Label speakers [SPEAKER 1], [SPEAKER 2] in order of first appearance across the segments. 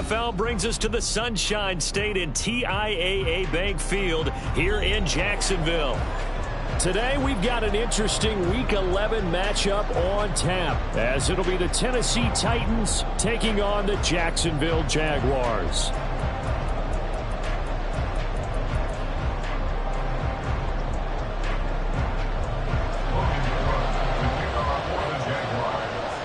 [SPEAKER 1] NFL brings us to the Sunshine State in TIAA Bank Field here in Jacksonville. Today we've got an interesting Week 11 matchup on tap, as it'll be the Tennessee Titans taking on the Jacksonville Jaguars.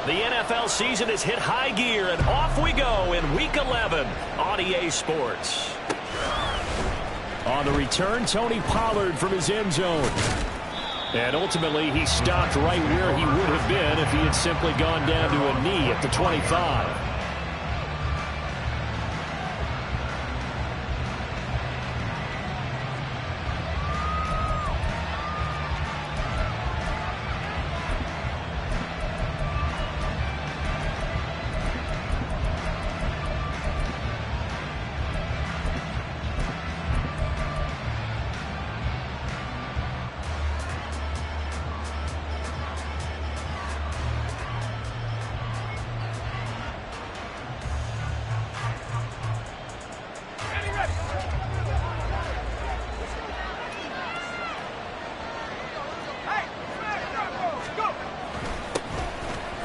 [SPEAKER 1] The NFL season has hit high gear, and off we go in Week 11 on EA Sports. On the return, Tony Pollard from his end zone. And ultimately, he stopped right where he would have been if he had simply gone down to a knee at the 25.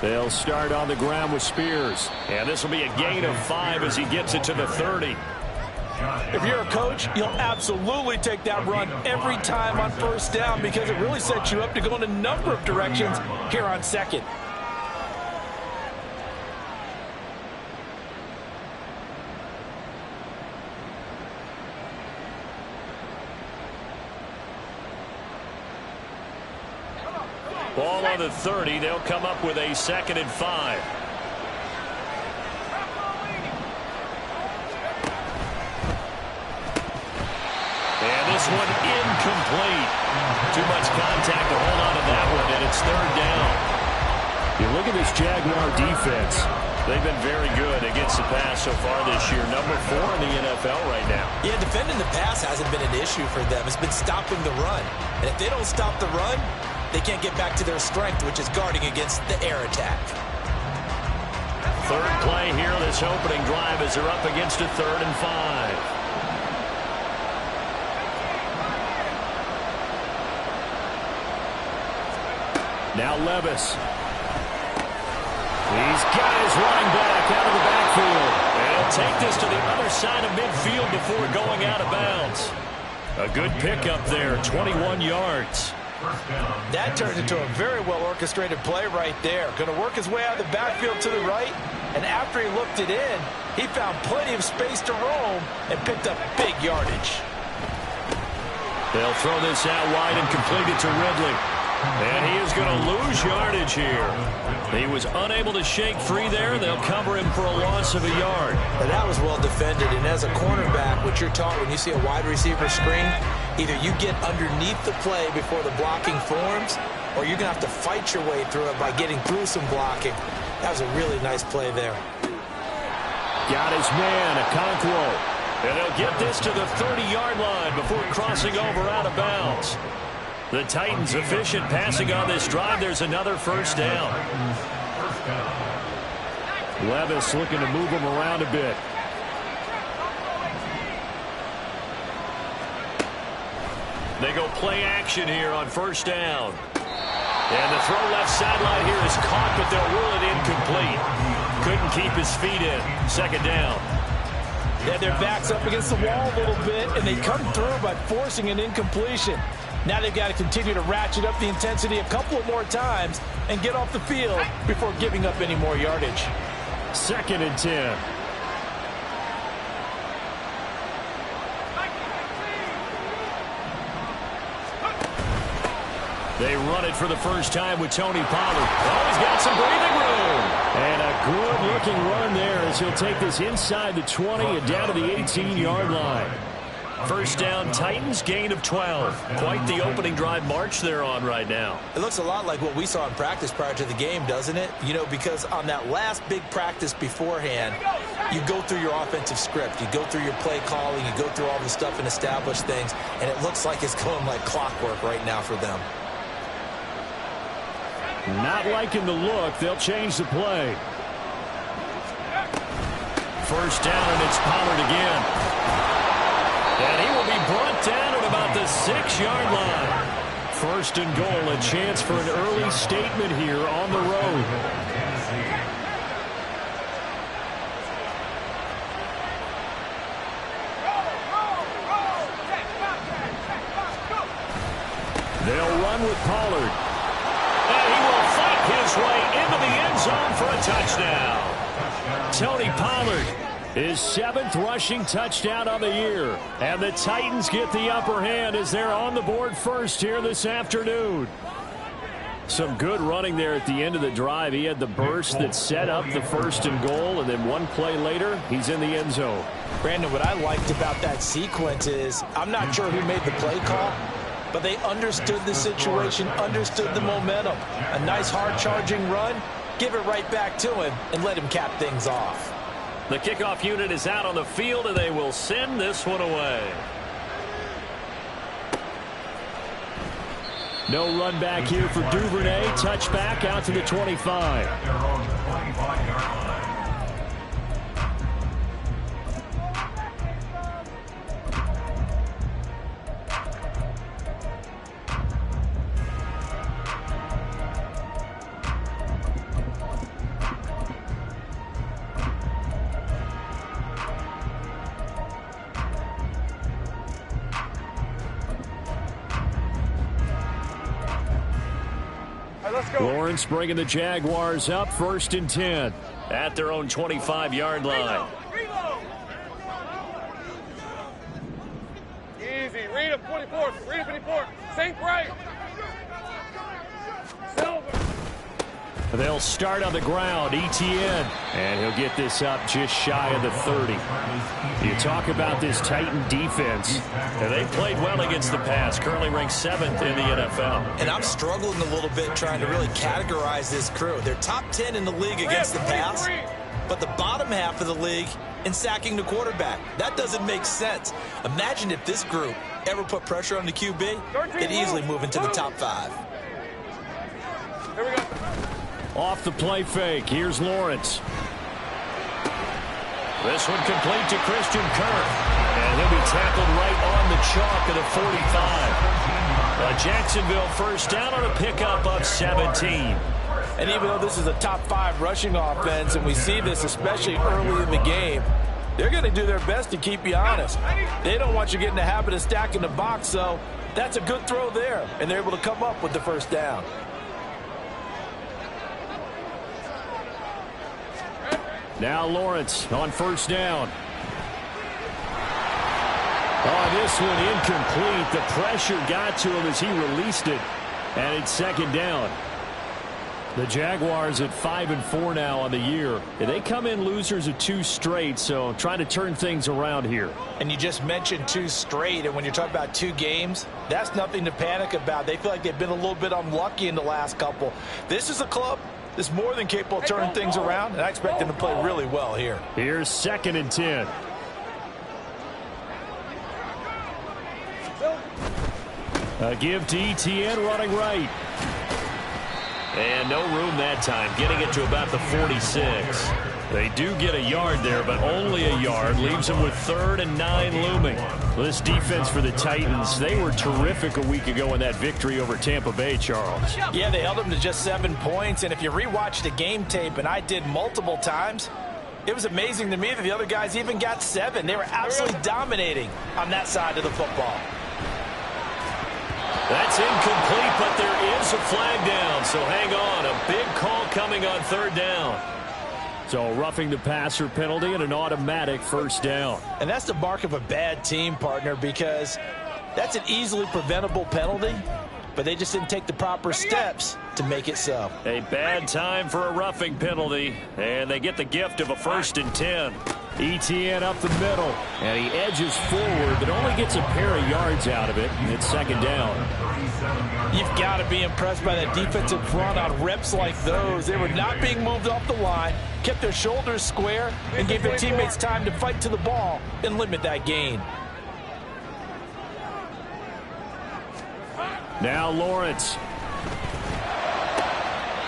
[SPEAKER 1] They'll start on the ground with Spears. And this will be a gain of 5 as he gets it to the 30.
[SPEAKER 2] If you're a coach, you'll absolutely take that run every time on first down because it really sets you up to go in a number of directions here on second.
[SPEAKER 1] Ball on the 30. They'll come up with a 2nd and 5. And this one incomplete. Too much contact to hold on to that one, and it's 3rd down. You look at this Jaguar defense. They've been very good against the pass so far this year. Number 4 in the NFL right now.
[SPEAKER 2] Yeah, defending the pass hasn't been an issue for them. It's been stopping the run. And if they don't stop the run, they can't get back to their strength, which is guarding against the air attack.
[SPEAKER 1] 3rd play here, this opening drive, as they're up against a 3rd and 5. Now Levis. He's got his running back out of the backfield. And he'll take this to the other side of midfield before going out of bounds. A good pickup there, 21 yards.
[SPEAKER 2] That turned into a very well-orchestrated play right there. Going to work his way out of the backfield to the right, and after he looked it in, he found plenty of space to roam and picked up big yardage.
[SPEAKER 1] They'll throw this out wide and complete it to Ridley. And he is going to lose yardage here. He was unable to shake free there. They'll cover him for a loss of a yard.
[SPEAKER 2] And that was well defended. And as a cornerback, what you're taught when you see a wide receiver screen, either you get underneath the play before the blocking forms, or you're going to have to fight your way through it by getting through some blocking. That was a really nice play there.
[SPEAKER 1] Got his man, Okonkwo. And they'll get this to the 30-yard line before crossing over out of bounds. The Titans efficient passing on this drive. There's another 1st down. Levis looking to move him around a bit. They go play action here on 1st down. And the throw left sideline here is caught, but they'll rule it incomplete. Couldn't keep his feet in. 2nd down.
[SPEAKER 2] Yeah, their back's up against the wall a little bit, and they come through by forcing an incompletion. Now they've got to continue to ratchet up the intensity a couple of more times and get off the field before giving up any more yardage.
[SPEAKER 1] 2nd and 10. They run it for the first time with Tony Pollard. Oh, he's got some breathing room. And a good-looking run there as he'll take this inside the 20 and down to the 18-yard line. 1st down, Titans, gain of 12. Quite the opening drive march they're on right now.
[SPEAKER 2] It looks a lot like what we saw in practice prior to the game, doesn't it? You know, because on that last big practice beforehand, you go through your offensive script. You go through your play calling. You go through all the stuff and establish things. And it looks like it's going like clockwork right now for them.
[SPEAKER 1] Not liking the look. They'll change the play. first down, and it's Pollard again. And he will be brought down at about the 6-yard line. First and goal, a chance for an early statement here on the road. They'll run with Pollard. And he will fight his way into the end zone for a touchdown. Tony Pollard, his 7th rushing touchdown on the year. And the Titans get the upper hand as they're on the board first here this afternoon. Some good running there at the end of the drive. He had the burst that set up the first and goal, and then one play later, he's in the end zone.
[SPEAKER 2] Brandon, what I liked about that sequence is I'm not sure who made the play call, but they understood the situation, understood the momentum. A nice hard-charging run, give it right back to him, and let him cap things off.
[SPEAKER 1] The kickoff unit is out on the field, and they will send this one away. No run back here for Duvernay. Touchback out to the 25. Lawrence bringing the Jaguars up, 1st and 10 at their own 25-yard line.
[SPEAKER 3] Easy. Read him, 24. Read him, 24. Sink right. Silver.
[SPEAKER 1] They'll start on the ground. Etienne. And he'll get this up just shy of the 30. You talk about this Titan defense. And they played well against the pass. Currently ranked 7th in the NFL.
[SPEAKER 2] And I'm struggling a little bit trying to really categorize this crew. They're top 10 in the league against the pass, but the bottom half of the league in sacking the quarterback. That doesn't make sense. Imagine if this group ever put pressure on the QB, they'd easily move into the top 5.
[SPEAKER 3] Here we go.
[SPEAKER 1] Off the play fake. Here's Lawrence. This one complete to Christian Kirk. And he'll be tackled right on the chalk at the 45. Jacksonville first down on a pickup of 17.
[SPEAKER 2] And even though this is a top 5 rushing offense, and we see this especially early in the game, they're going to do their best to keep you honest. They don't want you getting the habit of stacking the box, so that's a good throw there. And they're able to come up with the first down.
[SPEAKER 1] Now Lawrence on first down. Oh, this one incomplete. The pressure got to him as he released it. And it's 2nd down. The Jaguars at 5-4 now on the year. They come in losers of 2 straight, so trying to turn things around here.
[SPEAKER 2] And you just mentioned 2 straight, and when you're talking about 2 games, that's nothing to panic about. They feel like they've been a little bit unlucky in the last couple. This is a club that's more than capable of turning things around, and I expect them to play really well here.
[SPEAKER 1] Here's 2nd and 10. A give to Etienne running right. And no room that time, getting it to about the 46. They do get a yard there, but only a yard. Leaves them with 3rd and 9 looming. This defense for the Titans, they were terrific a week ago in that victory over Tampa Bay, Charles.
[SPEAKER 2] Yeah, they held them to just 7 points, and if you rewatch the game tape, and I did multiple times, it was amazing to me that the other guys even got 7. They were absolutely dominating on that side of the football.
[SPEAKER 1] That's incomplete, but there is a flag down, so hang on. A big call coming on 3rd down. So roughing the passer penalty and an automatic first down.
[SPEAKER 2] And that's the mark of a bad team, partner, because that's an easily preventable penalty, but they just didn't take the proper steps to make it so.
[SPEAKER 1] A bad time for a roughing penalty, and they get the gift of a 1st and 10. Etienne up the middle, and he edges forward, but only gets a pair of yards out of it, and it's 2nd down.
[SPEAKER 2] You've got to be impressed by that defensive front on reps like those. They were not being moved off the line, kept their shoulders square, and gave their teammates time to fight to the ball and limit that gain.
[SPEAKER 1] Now Lawrence.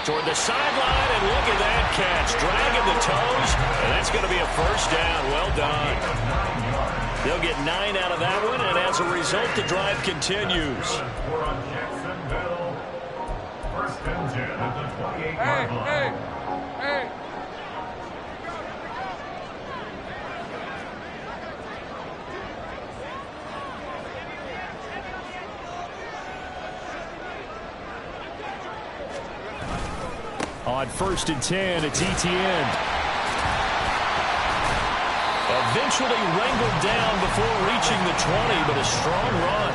[SPEAKER 1] Toward the sideline, and look at that catch. Dragging the toes, and that's going to be a first down. Well done. They'll get 9 out of that one, and as a result, the drive continues.
[SPEAKER 3] Hey.
[SPEAKER 1] On 1st and 10, it's Etienne. Eventually wrangled down before reaching the 20, but a strong run.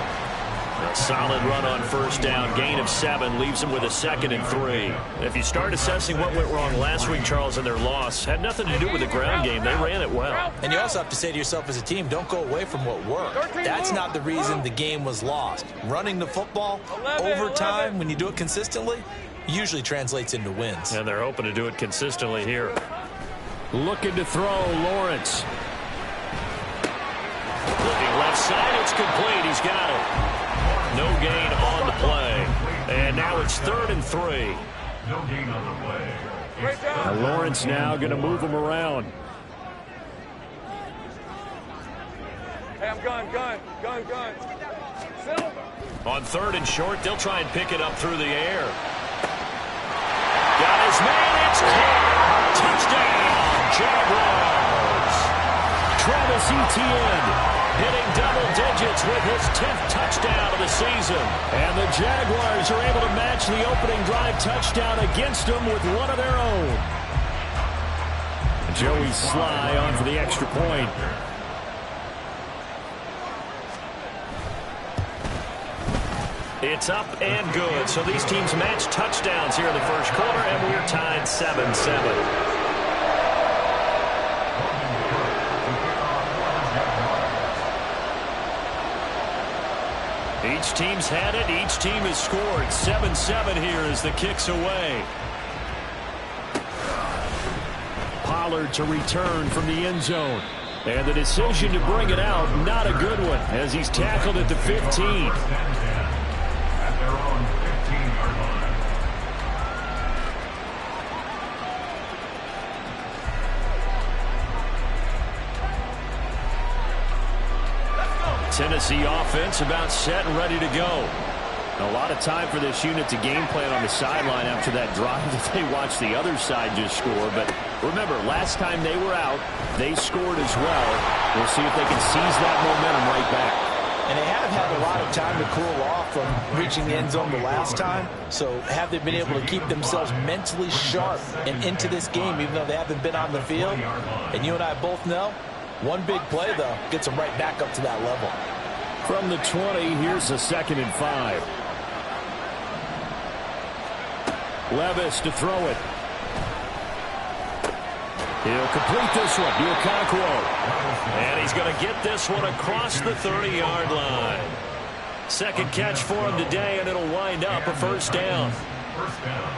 [SPEAKER 1] A solid run on 1st down. Gain of 7 leaves them with a 2nd and 3. If you start assessing what went wrong last week, Charles, in their loss, had nothing to do with the ground game. They ran it well.
[SPEAKER 2] And you also have to say to yourself as a team, don't go away from what worked. That's not the reason the game was lost. Running the football over time, when you do it consistently, usually translates into wins.
[SPEAKER 1] And they're hoping to do it consistently here. Looking to throw, Lawrence. Looking left side, it's complete. He's got it. No gain on the play. And now it's 3rd and 3.
[SPEAKER 4] No gain on the play.
[SPEAKER 1] Now Lawrence now going to move him around.
[SPEAKER 3] Hey, I'm gun. Silver.
[SPEAKER 1] On 3rd and short, they'll try and pick it up through the air. Got his man, it's caught. Touchdown, Jaguars. Travis Etienne hitting double digits with his 10th touchdown of the season. And the Jaguars are able to match the opening drive touchdown against them with one of their own. Joey Sly on for the extra point. It's up and good. So these teams match touchdowns here in the first quarter, and we're tied 7-7. Each team's had it. Each team has scored. 7-7 here as the kick's away. Pollard to return from the end zone. And the decision to bring it out, not a good one, as he's tackled at the 15.
[SPEAKER 4] At their own 15-yard line.
[SPEAKER 1] Tennessee offense about set and ready to go. A lot of time for this unit to game plan on the sideline after that drive that they watched the other side just score. But remember, last time they were out, they scored as well. We'll see if they can seize that momentum right back.
[SPEAKER 2] And they have had a lot of time to cool off from reaching the end zone the last time. So have they been able to keep themselves mentally sharp and into this game, even though they haven't been on the field? And you and I both know, one big play, though, gets them right back up to that level.
[SPEAKER 1] From the 20, here's a 2nd and 5. Levis to throw it. He'll complete this one. Okonkwo. And he's going to get this one across the 30-yard line. Second catch for him today, and it'll wind up a first down.
[SPEAKER 4] First down.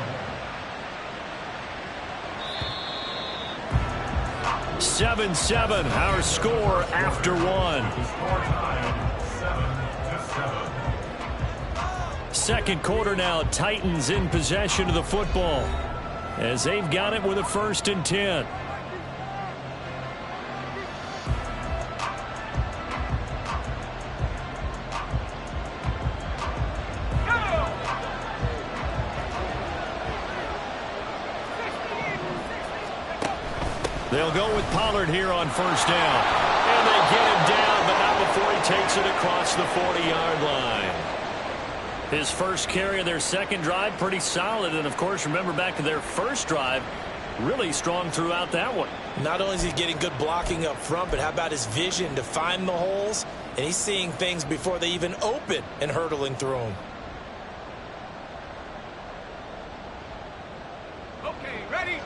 [SPEAKER 1] 7-7, our score after one.
[SPEAKER 4] Score time, 7-7.
[SPEAKER 1] Second quarter now, Titans in possession of the football as they've got it with a 1st and 10. They'll go with Pollard here on 1st down. And they get him down, but not before he takes it across the 40-yard line. His first carry of their second drive, pretty solid. And, of course, remember back to their first drive, really strong throughout that one.
[SPEAKER 2] Not only is he getting good blocking up front, but how about his vision to find the holes? And he's seeing things before they even open and hurtling through them.
[SPEAKER 3] Okay, ready?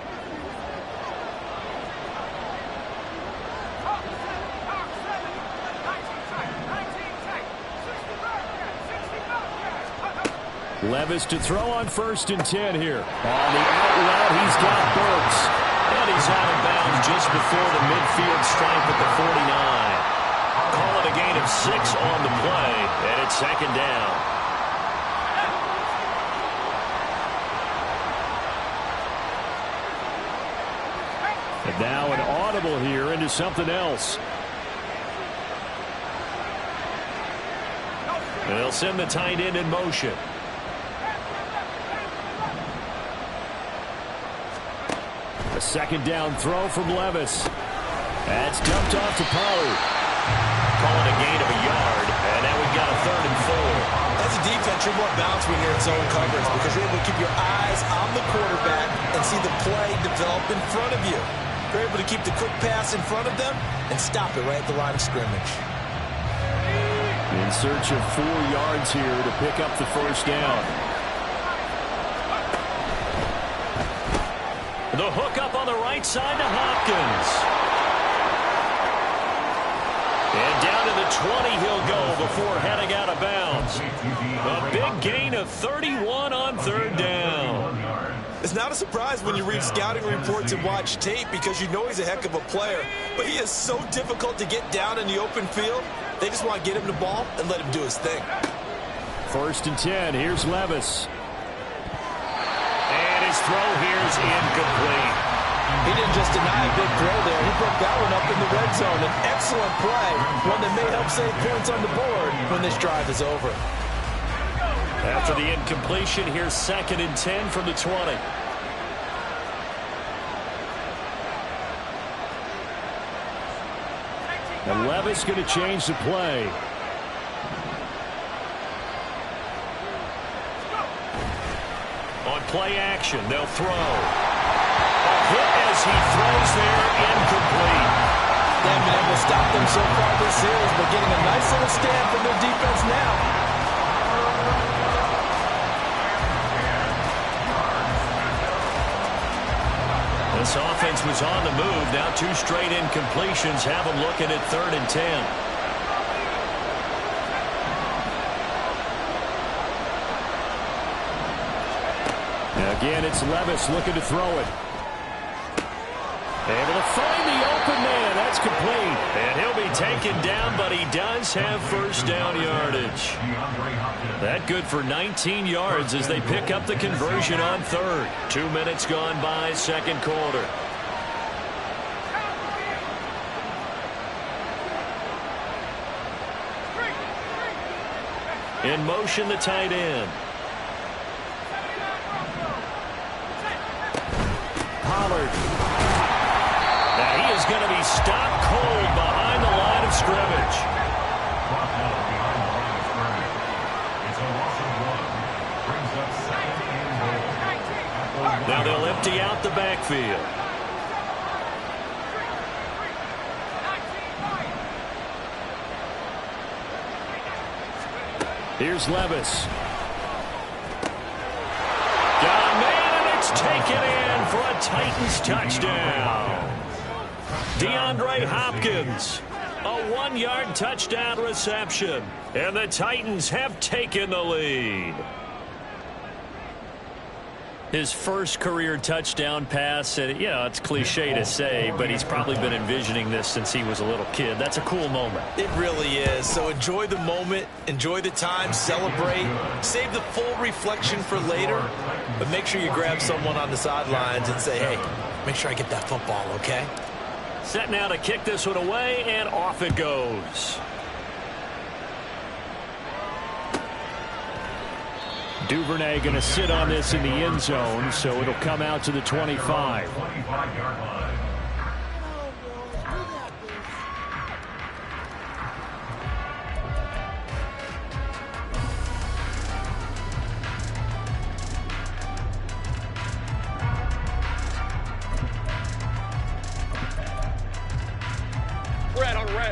[SPEAKER 1] Levis to throw on 1st and 10 here. On the out route, he's got Burks. And he's out of bounds just before the midfield stripe at the 49. Call it a gain of 6 on the play, and it's 2nd down. And now an audible here into something else. And they'll send the tight end in motion. A second down throw from Levis. That's dumped off to Pollard. Calling a gain of a yard, and now we've got a 3rd and 4.
[SPEAKER 2] As a defense, you're more balanced when you're in zone coverage because you're able to keep your eyes on the quarterback and see the play develop in front of you. You're able to keep the quick pass in front of them and stop it right at the line of scrimmage.
[SPEAKER 1] In search of 4 yards here to pick up the first down. The hook up on the right side to Hopkins. And down to the 20 he'll go before heading out of bounds. A big gain of 31 on 3rd down.
[SPEAKER 2] It's not a surprise when you read scouting reports and watch tape because you know he's a heck of a player. But he is so difficult to get down in the open field. They just want to get him the ball and let him do his thing.
[SPEAKER 1] 1st and 10. Here's Levis. And his throw here's incomplete.
[SPEAKER 2] He didn't just deny a big throw there. He put that one up in the red zone. An excellent play. One that may help save points on the board when this drive is over.
[SPEAKER 1] After the incompletion, here's 2nd and 10 from the 20. And Levis going to change the play. On play action, they'll throw. A hit as he throws there, incomplete.
[SPEAKER 2] They haven't been able to stop them so far this series, but getting a nice little stand from their defense now.
[SPEAKER 1] This offense was on the move. Now 2 straight incompletions have them looking at 3rd and 10. Again, it's Levis looking to throw it. Able to find the open man. That's complete. And he'll be taken down, but he does have 1st down yardage. That good for 19 yards as they pick up the conversion on 3rd. 2 minutes gone by, 2nd quarter. In motion, the tight end. Pollard. Now he is going to be stopped cold behind the line of scrimmage. Now they'll empty out the backfield. Here's Levis. Got a man, and it's taken in for a Titans touchdown. DeAndre Hopkins, a 1-yard touchdown reception. And the Titans have taken the lead. His first career touchdown pass, and it's cliche to say, but he's probably been envisioning this since he was a little kid. That's a cool moment.
[SPEAKER 2] It really is. So enjoy the moment, enjoy the time, celebrate, save the full reflection for later, but make sure you grab someone on the sidelines and say, hey, make sure I get that football, okay?
[SPEAKER 1] Set now to kick this one away, and off it goes. Duvernay going to sit on this in the end zone, so it'll come out to the 25.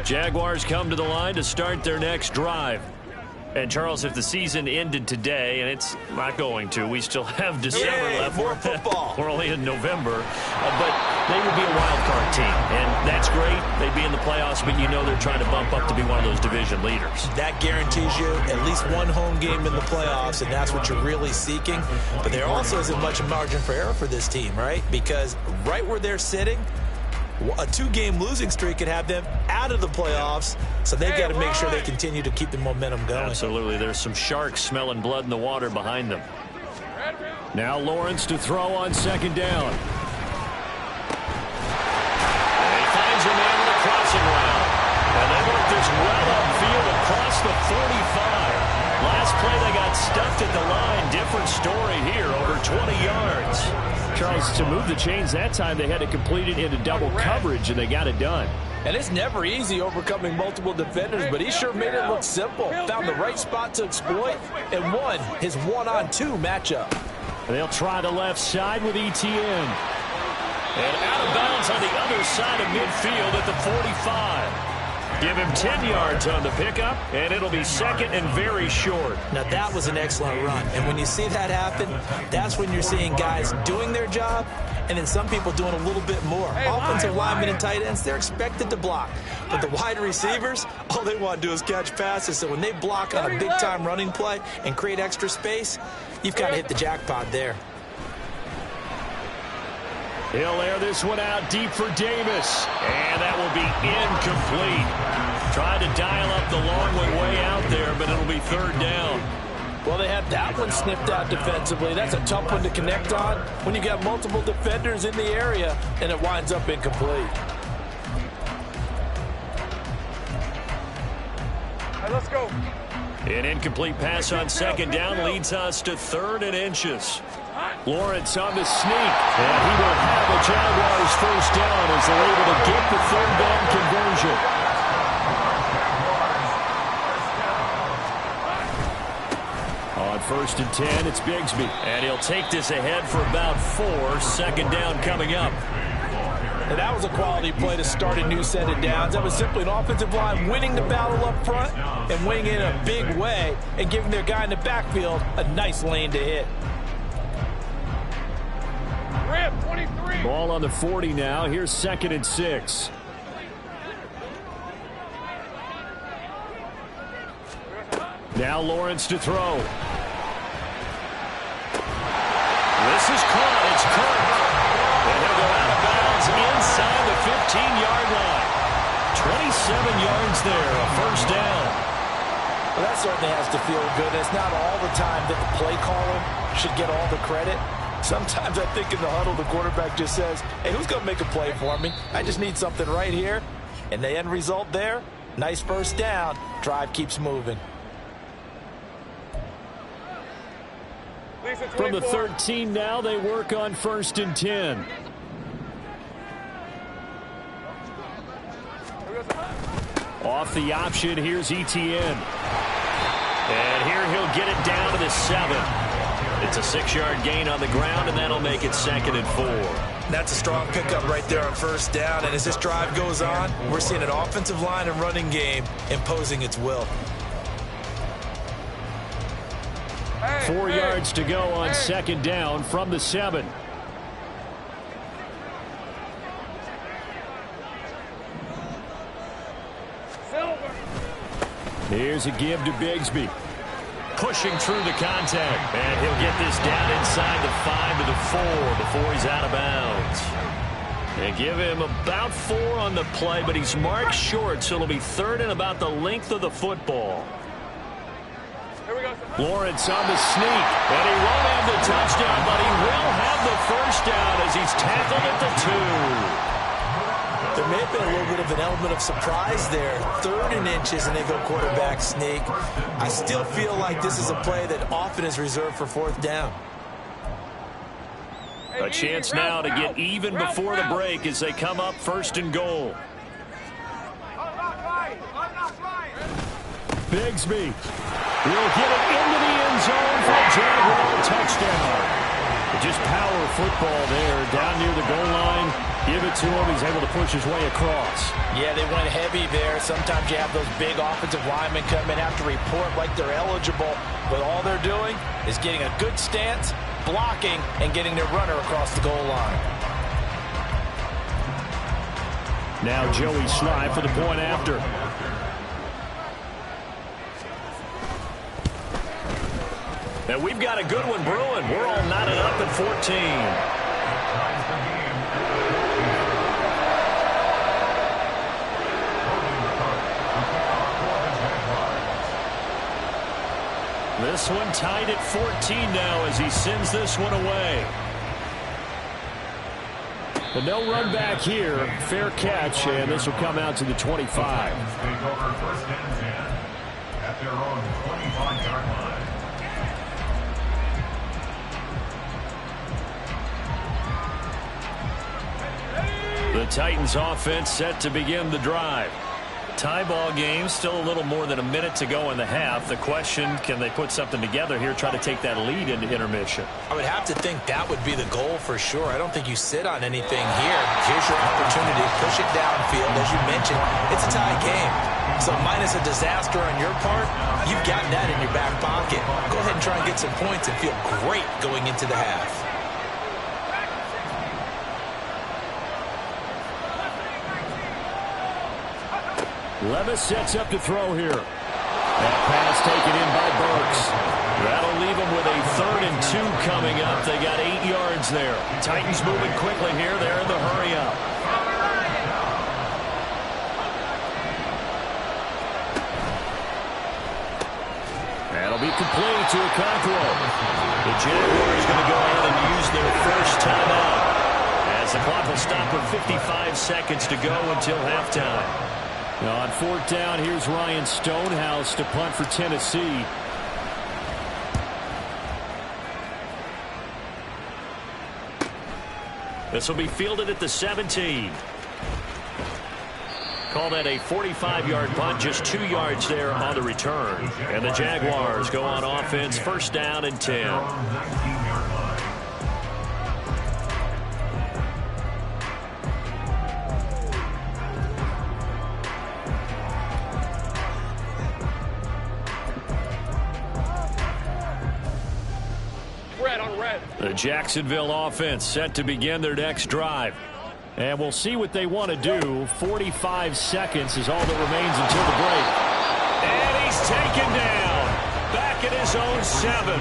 [SPEAKER 1] Jaguars come to the line to start their next drive. And, Charles, if the season ended today, and it's not going to, we still have December left.
[SPEAKER 2] More football.
[SPEAKER 1] We're only in November. But they would be a wild card team, and that's great. They'd be in the playoffs, but you know they're trying to bump up to be one of those division leaders.
[SPEAKER 2] That guarantees you at least one home game in the playoffs, and that's what you're really seeking. But there also isn't much margin for error for this team, right? Because right where they're sitting, a 2-game losing streak could have them out of the playoffs, so they've got to make sure they continue to keep the momentum going.
[SPEAKER 1] Absolutely. There's some sharks smelling blood in the water behind them. Now Lawrence to throw on 2nd down. short story here, over 20 yards.
[SPEAKER 5] Charles, to move the chains that time, they had to complete it into double coverage, and they got it done.
[SPEAKER 2] And it's never easy overcoming multiple defenders, but he sure made it look simple. Found the right spot to exploit and won his one-on-two matchup.
[SPEAKER 1] They'll try the left side with Etienne. And out of bounds on the other side of midfield at the 45. Give him 10 yards on the pickup, and it'll be second and very short.
[SPEAKER 2] Now, that was an excellent run. And when you see that happen, that's when you're seeing guys doing their job and then some people doing a little bit more. Offensive linemen and tight ends, they're expected to block. But the wide receivers, all they want to do is catch passes. So when they block on a big-time running play and create extra space, you've got to hit the jackpot there.
[SPEAKER 1] He'll air this one out deep for Davis. And that will be incomplete. Tried to dial up the long one way out there, but it'll be third down.
[SPEAKER 2] Well, they had that one sniffed out defensively. That's a tough one to connect on when you got multiple defenders in the area, and it winds up incomplete.
[SPEAKER 3] All right, let's go.
[SPEAKER 1] An incomplete pass on second down leads us to 3rd and inches. Lawrence on the sneak, and he will have a Jaguars first down as they're able to get the 3rd down conversion. On 1st and 10, it's Bigsby, and he'll take this ahead for about 4. 2nd down coming up.
[SPEAKER 2] And that was a quality play to start a new set of downs. That was simply an offensive line winning the battle up front and winning it in a big way and giving their guy in the backfield a nice lane to hit.
[SPEAKER 3] Rip, 23.
[SPEAKER 1] Ball on the 40 now. Here's 2nd and 6. Now Lawrence to throw. This is caught. It's Kirk. And he'll go out of bounds inside the 15-yard line. 27 yards there, a first down.
[SPEAKER 2] Well, that certainly has to feel good. It's not all the time that the play caller should get all the credit. Sometimes I think in the huddle, the quarterback just says, hey, who's going to make a play for me? I just need something right here. And the end result there, nice first down. Drive keeps moving.
[SPEAKER 1] From the 13 now, they work on 1st and 10. Off the option, here's Etienne. And here he'll get it down to the 7. It's a 6-yard gain on the ground, and that'll make it 2nd and 4.
[SPEAKER 2] That's a strong pickup right there on first down. And as this drive goes on, we're seeing an offensive line and running game imposing its will.
[SPEAKER 1] 4 yards to go on 2nd down from the 7. Here's a give to Bigsby. Pushing through the contact. And he'll get this down inside the 5 to the 4 before he's out of bounds. They give him about 4 on the play, but he's marked short, so it'll be 3rd and about the length of the football. Lawrence on the sneak, and he won't have the touchdown, but he will have the first down as he's tackled at the 2.
[SPEAKER 2] There may have been a little bit of an element of surprise there. 3rd and inches, and they go quarterback sneak. I still feel like this is a play that often is reserved for 4th down.
[SPEAKER 1] A chance now to get even before the break as they come up 1st and goal. Bigsby will get it into the end zone for a Jaguar touchdown. Just power football there down near the goal line. Give it to him. He's able to push his way across.
[SPEAKER 2] Yeah, they went heavy there. Sometimes you have those big offensive linemen come in, have to report like they're eligible. But all they're doing is getting a good stance, blocking, and getting their runner across the goal line.
[SPEAKER 1] Now Joey Sly for the point after. And we've got a good one brewing. We're all knotted up at 14. This one tied at 14 now as he sends this one away. But no run back here. Fair catch, and this will come out to the 25.
[SPEAKER 4] Take over 1st and 10 at their own 25-yard line.
[SPEAKER 1] Titans offense set to begin the drive. Tie ball game, still a little more than a minute to go in the half. The question, can they put something together here, try to take that lead into intermission?
[SPEAKER 2] I would have to think that would be the goal for sure. I don't think you sit on anything here. Here's your opportunity to push it downfield. As you mentioned, it's a tie game. So minus a disaster on your part, you've got that in your back pocket. Go ahead and try and get some points and feel great going into the half.
[SPEAKER 1] Levis sets up to throw here. That pass taken in by Burks. That'll leave them with a 3rd and 2 coming up. They got 8 yards there. Titans moving quickly here. They're in the hurry up. That'll be complete to Okonkwo. The Jaguars going to go ahead and use their first timeout, as the clock will stop with 55 seconds to go until halftime. Now on 4th down, here's Ryan Stonehouse to punt for Tennessee. This will be fielded at the 17. Call that a 45-yard punt, just 2 yards there on the return. And the Jaguars go on offense, 1st down and 10. The Jacksonville offense set to begin their next drive. And we'll see what they want to do. 45 seconds is all that remains until the break. And he's taken down. Back at his own 7.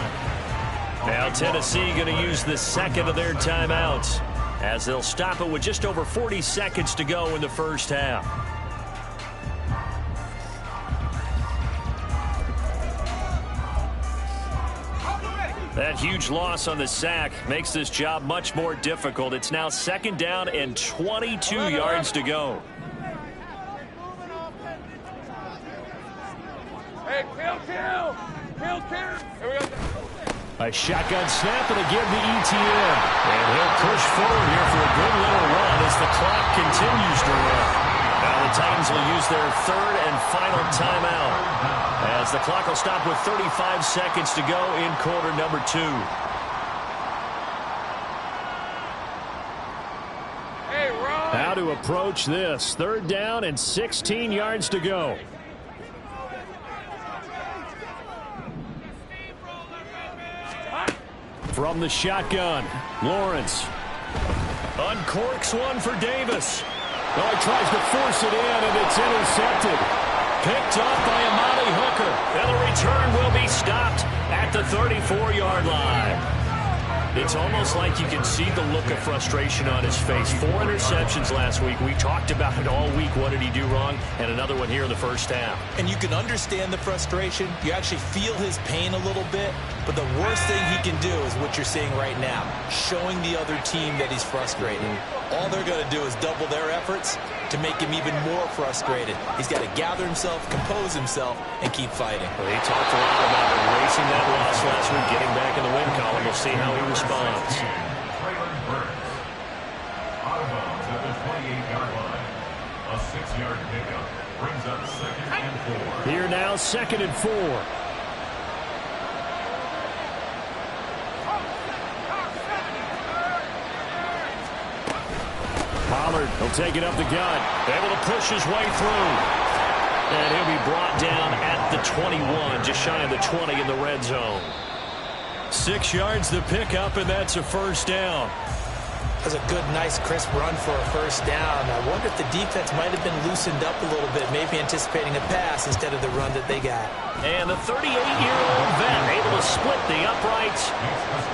[SPEAKER 1] Now Tennessee going to use the 2nd of their timeouts, as they'll stop it with just over 40 seconds to go in the first half. That huge loss on the sack makes this job much more difficult. It's now 2nd down and 22 yards to go.
[SPEAKER 3] Hey, kill. Here we go.
[SPEAKER 1] A shotgun snap and again the ETN. And he'll push forward here for a good little run as the clock continues to run. Now the Titans will use their 3rd and final timeout, as the clock will stop with 35 seconds to go in quarter number 2.
[SPEAKER 3] Hey, Ron.
[SPEAKER 1] How to approach this. 3rd down and 16 yards to go. From the shotgun, Lawrence uncorks one for Davis. Oh, he tries to force it in, and it's intercepted. Picked off by Amani Hooker. And the return will be stopped at the 34-yard line. It's almost like you can see the look of frustration on his face. 4 interceptions last week. We talked about it all week. What did he do wrong? And another one here in the first half.
[SPEAKER 2] And you can understand the frustration. You actually feel his pain a little bit. But the worst thing he can do is what you're seeing right now, showing the other team that he's frustrated. All they're going to do is double their efforts to make him even more frustrated. He's got to gather himself, compose himself, and keep fighting.
[SPEAKER 1] Well, he talked a lot about erasing that loss last week, getting back in the win column. We'll see how he responds.
[SPEAKER 4] Out of bounds at the 28-yard line. A 6-yard pickup brings up 2nd and 4.
[SPEAKER 1] Here now, 2nd and 4. Pollard, he'll take it up the gut. Able to push his way through. And he'll be brought down at the 21, just shy of the 20 in the red zone. 6 yards the pickup, and that's a 1st down.
[SPEAKER 2] That's a good, nice, crisp run for a 1st down. I wonder if the defense might have been loosened up a little bit, maybe anticipating a pass instead of the run that they got.
[SPEAKER 1] And the 38-year-old vet able to split the uprights.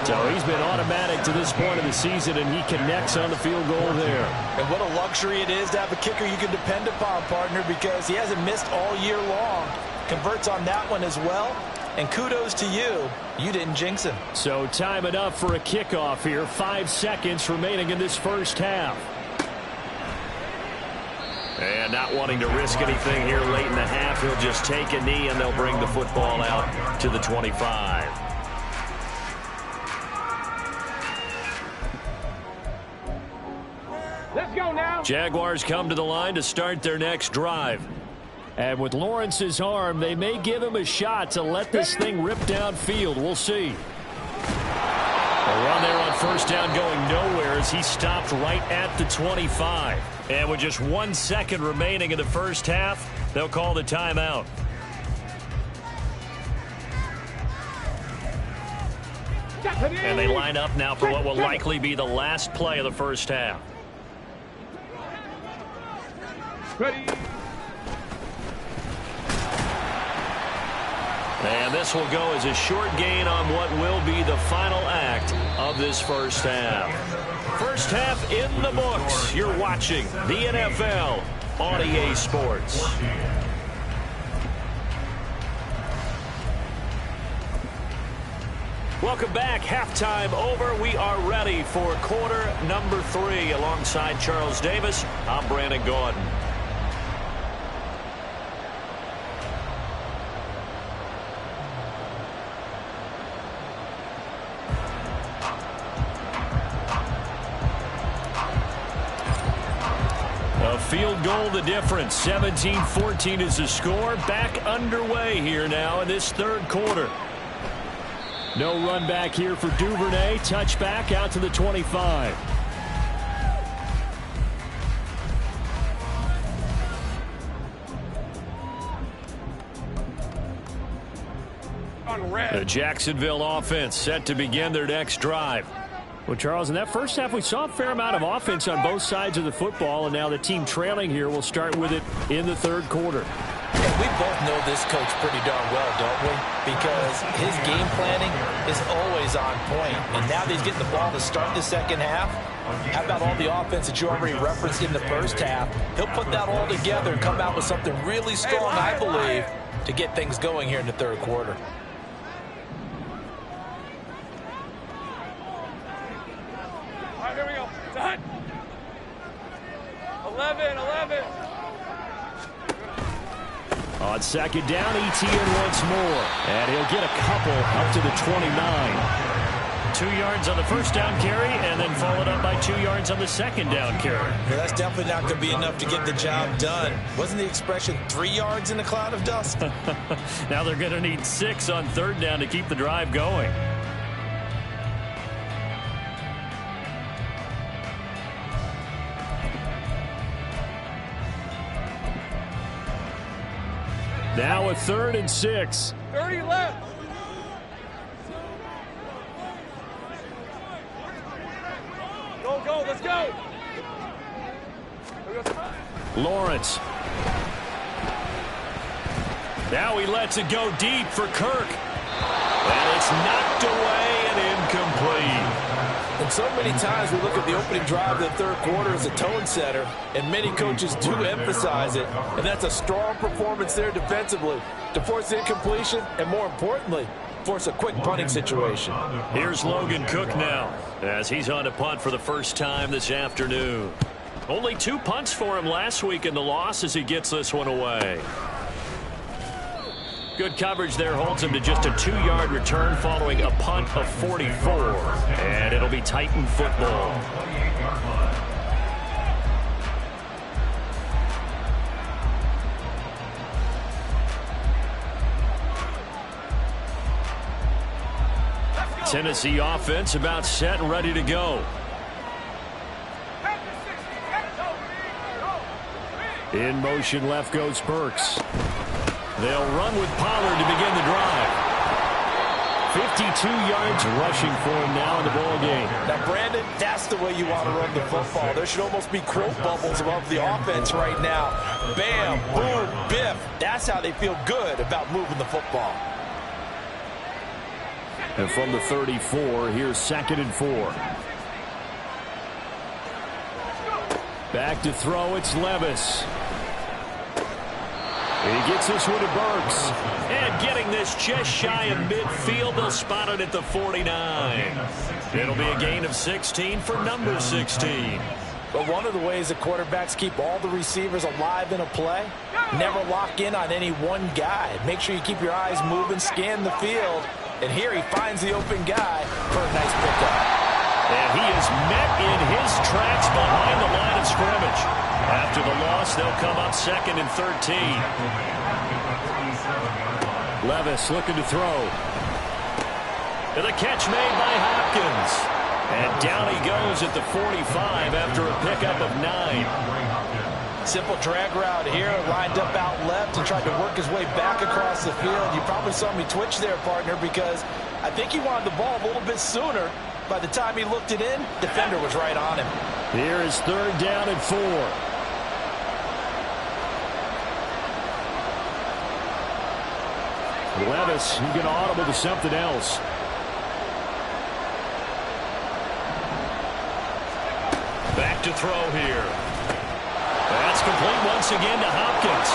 [SPEAKER 1] So he's been automatic to this point of the season, and he connects on the field goal there.
[SPEAKER 2] And what a luxury it is to have a kicker you can depend upon, partner, because he hasn't missed all year long. Converts on that one as well. And kudos to you. You didn't jinx him.
[SPEAKER 1] So time enough for a kickoff here. 5 seconds remaining in this first half. And not wanting to risk anything here late in the half, he'll just take a knee and they'll bring the football out to the 25.
[SPEAKER 3] Let's go now.
[SPEAKER 1] Jaguars come to the line to start their next drive.
[SPEAKER 5] And with Lawrence's arm, they may give him a shot to let this thing rip downfield. We'll see.
[SPEAKER 1] A run there on first down going nowhere as he stopped right at the 25. And with just 1 second remaining in the first half, they'll call the timeout. And they line up now for what will likely be the last play of the first half.
[SPEAKER 3] Ready.
[SPEAKER 1] And this will go as a short gain on what will be the final act of this first half. First half in the books. You're watching the NFL on EA Sports. Welcome back. Halftime over. We are ready for quarter number 3. Alongside Charles Davis, I'm Brandon Gaudin. A field goal the difference. 17-14 is the score. Back underway here now in this third quarter.
[SPEAKER 5] No run back here for Duvernay. Touchback out to the 25.
[SPEAKER 1] The Jacksonville offense set to begin their next drive.
[SPEAKER 5] Well, Charles, in that first half, we saw a fair amount of offense on both sides of the football, and now the team trailing here will start with it in the third quarter.
[SPEAKER 2] Yeah, we both know this coach pretty darn well, don't we? Because his game planning is always on point. And now that he's getting the ball to start the second half, how about all the offense that you already referenced in the first half? He'll put that all together and come out with something really strong, I believe, to get things going here in the third quarter.
[SPEAKER 3] All right, here we go. Done. 11.
[SPEAKER 5] On second down, ETN once more. And he'll get a couple up to the 29.
[SPEAKER 1] 2 yards on the first down carry, and then followed up by 2 yards on the second down carry.
[SPEAKER 2] Yeah, that's definitely not going to be enough to get the job done. Wasn't the expression 3 yards in a cloud of dust?
[SPEAKER 1] Now they're going to need 6 on third down to keep the drive going.
[SPEAKER 5] Now a 3rd and 6.
[SPEAKER 3] 30 left. Go, let's go.
[SPEAKER 5] Lawrence.
[SPEAKER 1] Now he lets it go deep for Kirk. And it's knocked away and incomplete.
[SPEAKER 2] And so many times we look at the opening drive of the third quarter as a tone setter, and many coaches do emphasize it. And that's a strong performance there defensively to force incompletion and, more importantly, force a quick punting situation.
[SPEAKER 1] Here's Logan Cook now as he's on to punt for the first time this afternoon. Only 2 punts for him last week in the loss as he gets this one away. Good coverage there holds him to just a 2-yard return following a punt of 44. And it'll be Titan football. Tennessee offense about set and ready to go.
[SPEAKER 5] In motion left goes Burks.
[SPEAKER 1] They'll run with Pollard to begin the drive.
[SPEAKER 5] 52 yards rushing for him now in the ball game.
[SPEAKER 2] Now, Brandon, that's the way you want to run the football. There should almost be quote bubbles above the offense right now. Bam, boom, biff. That's how they feel good about moving the football.
[SPEAKER 5] And from the 34, here's 2nd and 4. Back to throw, it's Levis. He gets this one to Burks.
[SPEAKER 1] And getting this just shy of midfield, they'll spot it at the 49. It'll be a gain of 16 for number 16.
[SPEAKER 2] But one of the ways that quarterbacks keep all the receivers alive in a play, never lock in on any one guy. Make sure you keep your eyes moving, scan the field. And here he finds the open guy for a nice pickup.
[SPEAKER 1] And he is met in his tracks behind the line of scrimmage. After the loss, they'll come up 2nd and 13. Levis looking to throw. And the catch made by Hopkins. And down he goes at the 45 after a pickup of 9.
[SPEAKER 2] Simple drag route here, lined up out left and tried to work his way back across the field. You probably saw me twitch there, partner, because I think he wanted the ball a little bit sooner. By the time he looked it in, defender was right on him.
[SPEAKER 5] Here is 3rd down and 4. Levis, he's going to audible to something else.
[SPEAKER 1] Back to throw here. That's complete once again to Hopkins.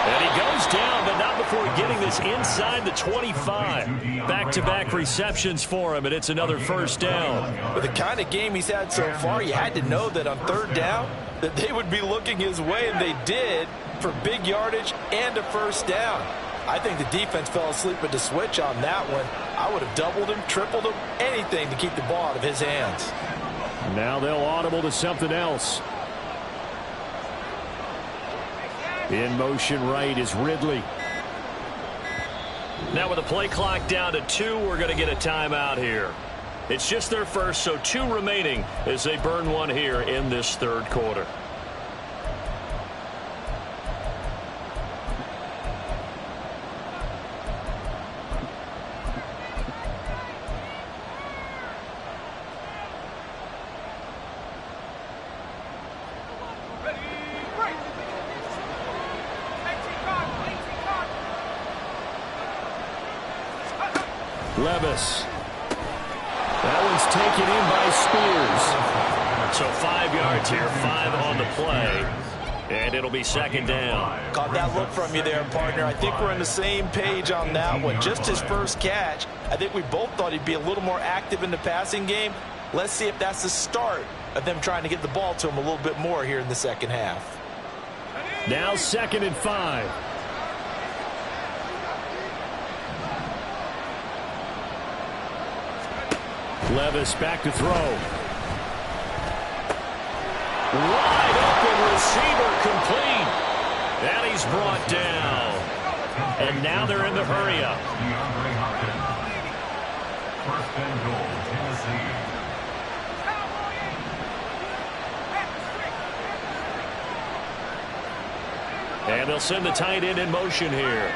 [SPEAKER 1] And he goes down, but not before getting this inside the 25. Back-to-back receptions for him, and it's another 1st down.
[SPEAKER 2] With the kind of game he's had so far, you had to know that on 3rd down that they would be looking his way, and they did, for big yardage and a 1st down. I think the defense fell asleep at the switch on that one. I would have doubled him, tripled him, anything to keep the ball out of his hands.
[SPEAKER 5] Now they'll audible to something else. In motion right is Ridley.
[SPEAKER 1] Now with the play clock down to 2, we're going to get a timeout here. It's just their first, so 2 remaining as they burn one here in this 3rd quarter.
[SPEAKER 5] Levis. That one's taken in by Spears.
[SPEAKER 1] So 5 yards here, 5 on the play. And it'll be 2nd down.
[SPEAKER 2] Caught that look from you there, partner. I think we're on the same page on that one. Just his first catch. I think we both thought he'd be a little more active in the passing game. Let's see if that's the start of them trying to get the ball to him a little bit more here in the 2nd half.
[SPEAKER 5] Now 2nd and 5. Levis back to throw.
[SPEAKER 1] Wide open receiver complete. And he's brought down. And now they're in the hurry-up.
[SPEAKER 4] 1st and goal, Tennessee.
[SPEAKER 1] And they'll send the tight end in motion here.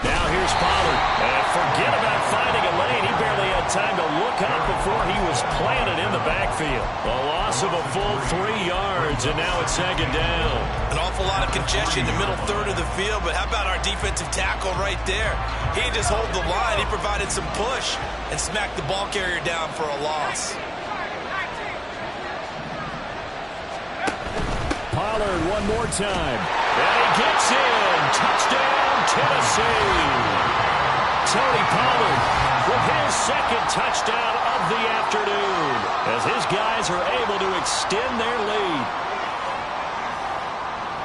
[SPEAKER 1] Now here's Pollard. And forget about finding a lane. He barely had time to look up before he was planted in the backfield. A loss of a full 3 yards, and now it's 2nd down.
[SPEAKER 2] An awful lot of congestion in the middle 3rd of the field, but how about our defensive tackle right there? He didn't just hold the line. He provided some push and smacked the ball carrier down for a loss.
[SPEAKER 5] Pollard one more time.
[SPEAKER 1] And he gets in. Touchdown, Tennessee. Tony Pollard with his 2nd touchdown of the afternoon as his guys are able to extend their lead.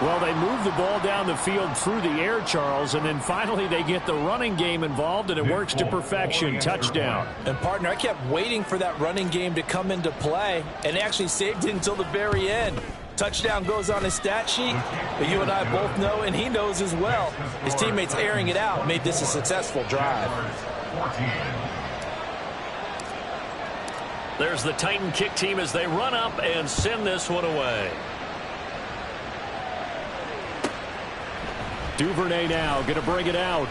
[SPEAKER 5] Well, they move the ball down the field through the air, Charles, and then finally they get the running game involved, and it works to perfection. Touchdown.
[SPEAKER 2] And, partner, I kept waiting for that running game to come into play and actually saved it until the very end. Touchdown goes on his stat sheet, but you and I both know, and he knows as well, his teammates airing it out made this a successful drive.
[SPEAKER 1] There's the Titan kick team as they run up and send this one away.
[SPEAKER 5] Duvernay now going to bring it out.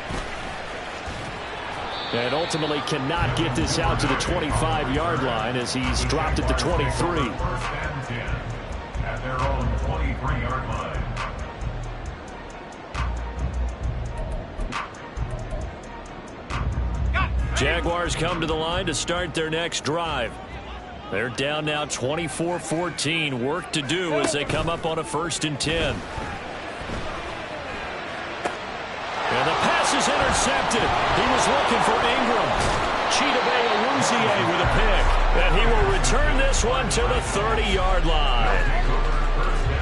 [SPEAKER 5] And ultimately cannot get this out to the 25-yard line as he's dropped at the 23.
[SPEAKER 4] 1st and 10 at their own 23-yard line.
[SPEAKER 1] Jaguars come to the line to start their next drive. They're down now 24-14. Work to do as they come up on a 1st and 10. And the pass is intercepted. He was looking for Ingram. Chidobe Awuzie with a pick. And he will return this one to the 30-yard line.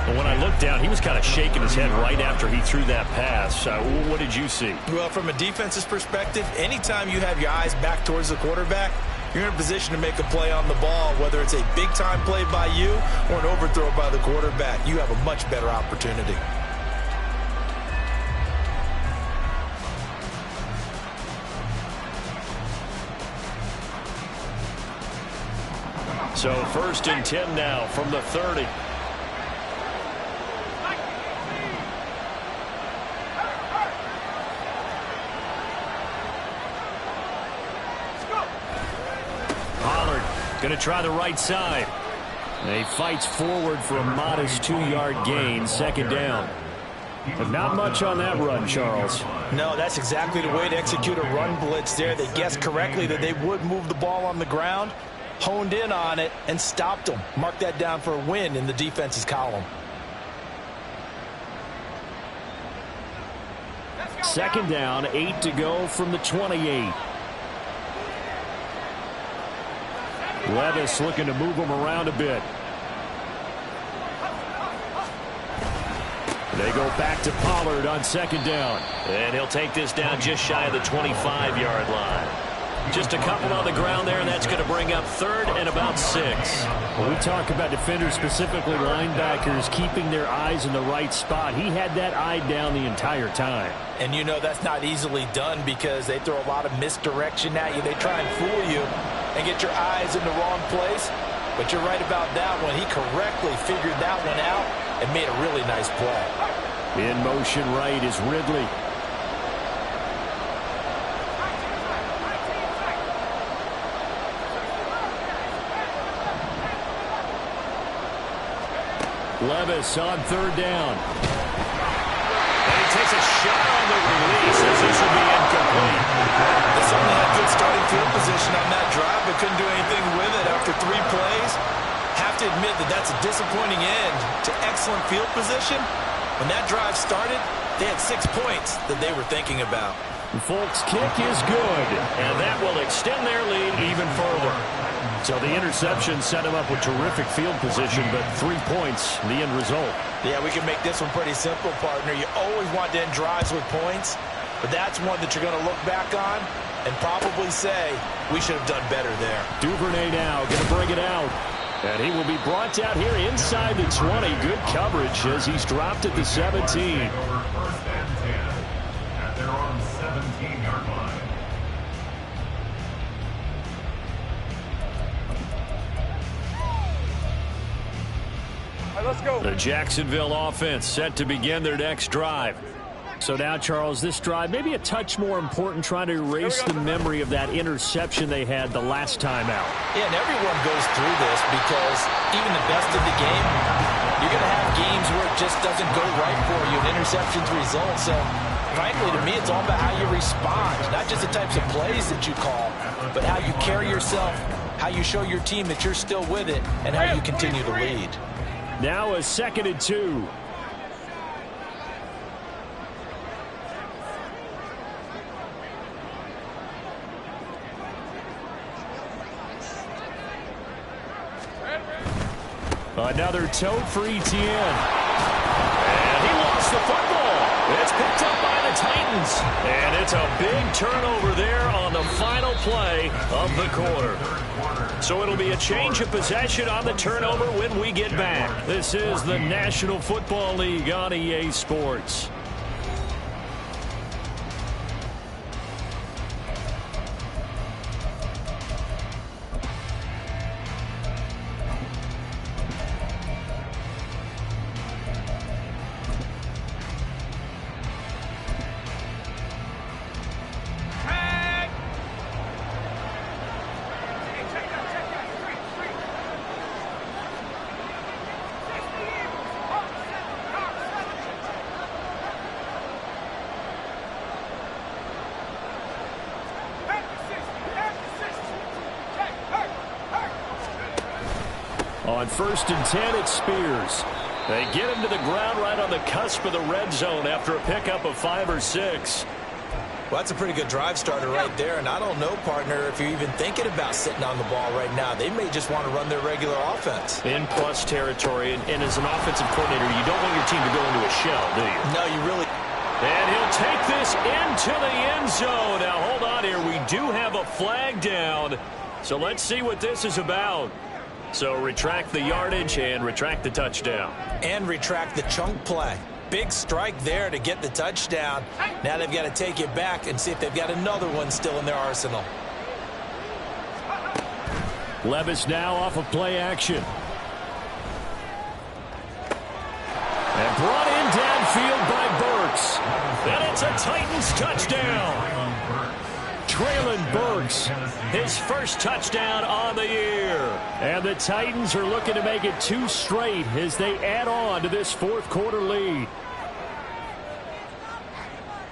[SPEAKER 5] Well, when I looked down, he was kind of shaking his head right after he threw that pass. What did you see?
[SPEAKER 2] Well, from a defense's perspective, anytime you have your eyes back towards the quarterback, you're in a position to make a play on the ball, whether it's a big-time play by you or an overthrow by the quarterback. You have a much better opportunity.
[SPEAKER 1] So 1st and 10 now from the 30. Pollard going to try the right side. And he fights forward for a modest 2-yard gain, 2nd down. But not much on that run, Charles.
[SPEAKER 2] No, that's exactly the way to execute a run blitz there. They guessed correctly that they would move the ball on the ground, honed in on it, and stopped them. Mark that down for a win in the defense's column.
[SPEAKER 5] 2nd down, 8 to go from the 28. Levis looking to move him around a bit. They go back to Pollard on 2nd down.
[SPEAKER 1] And he'll take this down just shy of the 25-yard line. Just a couple on the ground there, and that's going to bring up 3rd and about 6.
[SPEAKER 5] When we talk about defenders, specifically linebackers, keeping their eyes in the right spot, he had that eye down the entire time.
[SPEAKER 2] And you know that's not easily done because they throw a lot of misdirection at you. They try and fool you and get your eyes in the wrong place. But you're right about that one. He correctly figured that one out and made a really nice play.
[SPEAKER 5] In motion right is Ridley. Levis on 3rd down.
[SPEAKER 1] And he takes a shot on the release as this will be incomplete.
[SPEAKER 2] They certainly had good starting field position on that drive, but couldn't do anything with it after 3 plays. Have to admit that that's a disappointing end to excellent field position. When that drive started, they had 6 points that they were thinking about.
[SPEAKER 5] Folks, kick is good.
[SPEAKER 1] And that will extend their lead even further.
[SPEAKER 5] So the interception set him up with terrific field position, but 3 points, the end result.
[SPEAKER 2] Yeah, we can make this one pretty simple, partner. You always want to end drives with points, but that's one that you're going to look back on and probably say, we should have done better there.
[SPEAKER 5] Duvernay now going to bring it out. And he will be brought down here inside the 20. Good coverage as he's dropped at the 17.
[SPEAKER 4] 1st and 10 at their own 17-yard line.
[SPEAKER 3] Let's go.
[SPEAKER 5] The Jacksonville offense set to begin their next drive. So now, Charles, this drive maybe a touch more important, trying to erase the memory of that interception they had the last time out.
[SPEAKER 2] Yeah, and everyone goes through this because even the best of the game, you're going to have games where it just doesn't go right for you, and interceptions result. So, frankly, to me, it's all about how you respond, not just the types of plays that you call, but how you carry yourself, how you show your team that you're still with it, and how you continue to lead.
[SPEAKER 5] Now a 2nd and 2. Another tote for Etienne.
[SPEAKER 1] And he lost the football. It's picked up by the Titans. And it's a big turnover there on the final play of the quarter. So it'll be a change of possession on the turnover when we get back.
[SPEAKER 5] This is the National Football League on EA Sports. On 1st and 10, it's Spears. They get him to the ground right on the cusp of the red zone after a pickup of 5 or 6.
[SPEAKER 2] Well, that's a pretty good drive starter right there, and I don't know, partner, if you're even thinking about sitting on the ball right now. They may just want to run their regular offense.
[SPEAKER 5] In plus territory, and as an offensive coordinator, you don't want your team to go into a shell, do you?
[SPEAKER 2] No, you really...
[SPEAKER 5] And he'll take this into the end zone. Now, hold on here. We do have a flag down, so let's see what this is about. So retract the yardage and retract the touchdown.
[SPEAKER 2] And retract the chunk play. Big strike there to get the touchdown. Now they've got to take it back and see if they've got another one still in their arsenal.
[SPEAKER 5] Levis now off of play action. And brought in downfield by Burks. And it's a Titans touchdown. Traylon Burks, his first touchdown on the year. And the Titans are looking to make it 2 straight as they add on to this fourth quarter lead.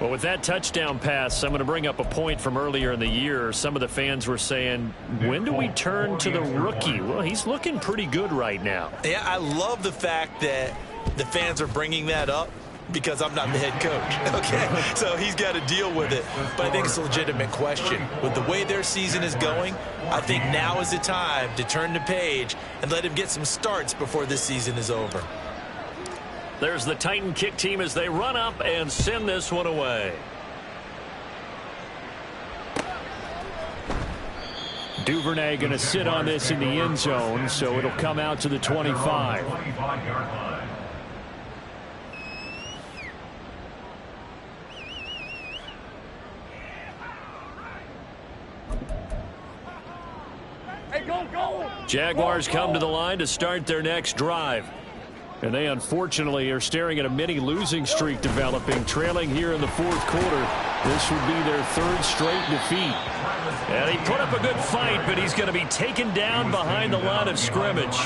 [SPEAKER 5] Well, with that touchdown pass, I'm going to bring up a point from earlier in the year. Some of the fans were saying, when do we turn to the rookie? Well, he's looking pretty good right now.
[SPEAKER 2] Yeah, I love the fact that the fans are bringing that up, because I'm not the head coach, okay? So he's got to deal with it. But I think it's a legitimate question. With the way their season is going, I think now is the time to turn the page and let him get some starts before this season is over.
[SPEAKER 5] There's the Titan kick team as they run up and send this one away. Duvernay going to sit on this in the end zone, so it'll come out to the 25. Jaguars come to the line to start their next drive. And they unfortunately are staring at a mini losing streak developing, trailing here in the fourth quarter. This would be their 3rd straight defeat. And he put up a good fight, but he's going to be taken down behind the line of scrimmage.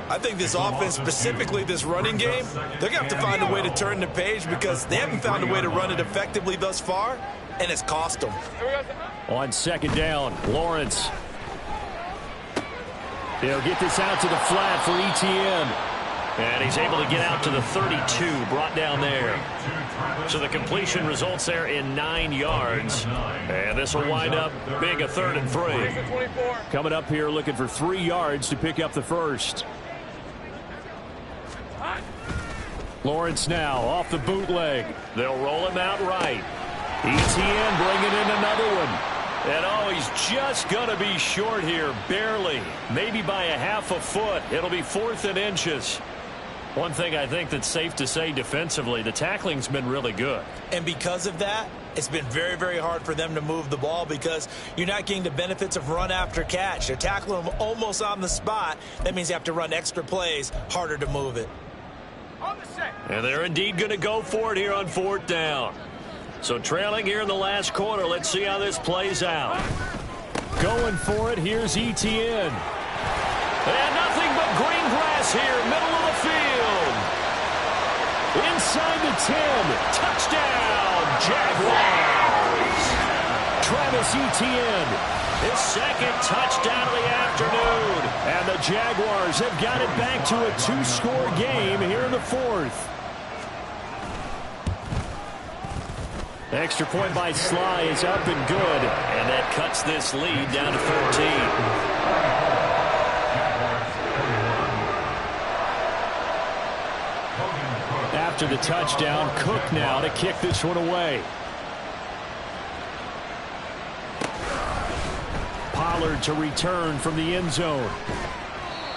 [SPEAKER 2] I think this offense, specifically this running game, they're going to have to find a way to turn the page because they haven't found a way to run it effectively thus far, and it's cost them.
[SPEAKER 5] On second down, Lawrence. They'll get this out to the flat for Etienne. And he's able to get out to the 32, brought down there. So the completion results there in 9 yards. And this will wind up being a 3rd and 3. Coming up here looking for 3 yards to pick up the first. Lawrence now off the bootleg. They'll roll him out right. Etienne bringing in another one. And oh, he's just going to be short here, barely. Maybe by a half a foot. It'll be 4th and inches. One thing I think that's safe to say defensively, the tackling's been really good.
[SPEAKER 2] And because of that, it's been very, very hard for them to move the ball because you're not getting the benefits of run after catch. They're tackling them almost on the spot. That means you have to run extra plays, harder to move it.
[SPEAKER 5] And they're indeed going to go for it here on 4th down. So trailing here in the last quarter, let's see how this plays out. Going for it, here's Etienne. And nothing but green grass here, middle of the field. Inside the 10, touchdown, Jaguars. Travis Etienne, his 2nd touchdown of the afternoon. And the Jaguars have got it back to a 2-score game here in the 4th. Extra point by Sly is up and good. And that cuts this lead down to 13. After the touchdown, Cook now to kick this one away. Pollard to return from the end zone.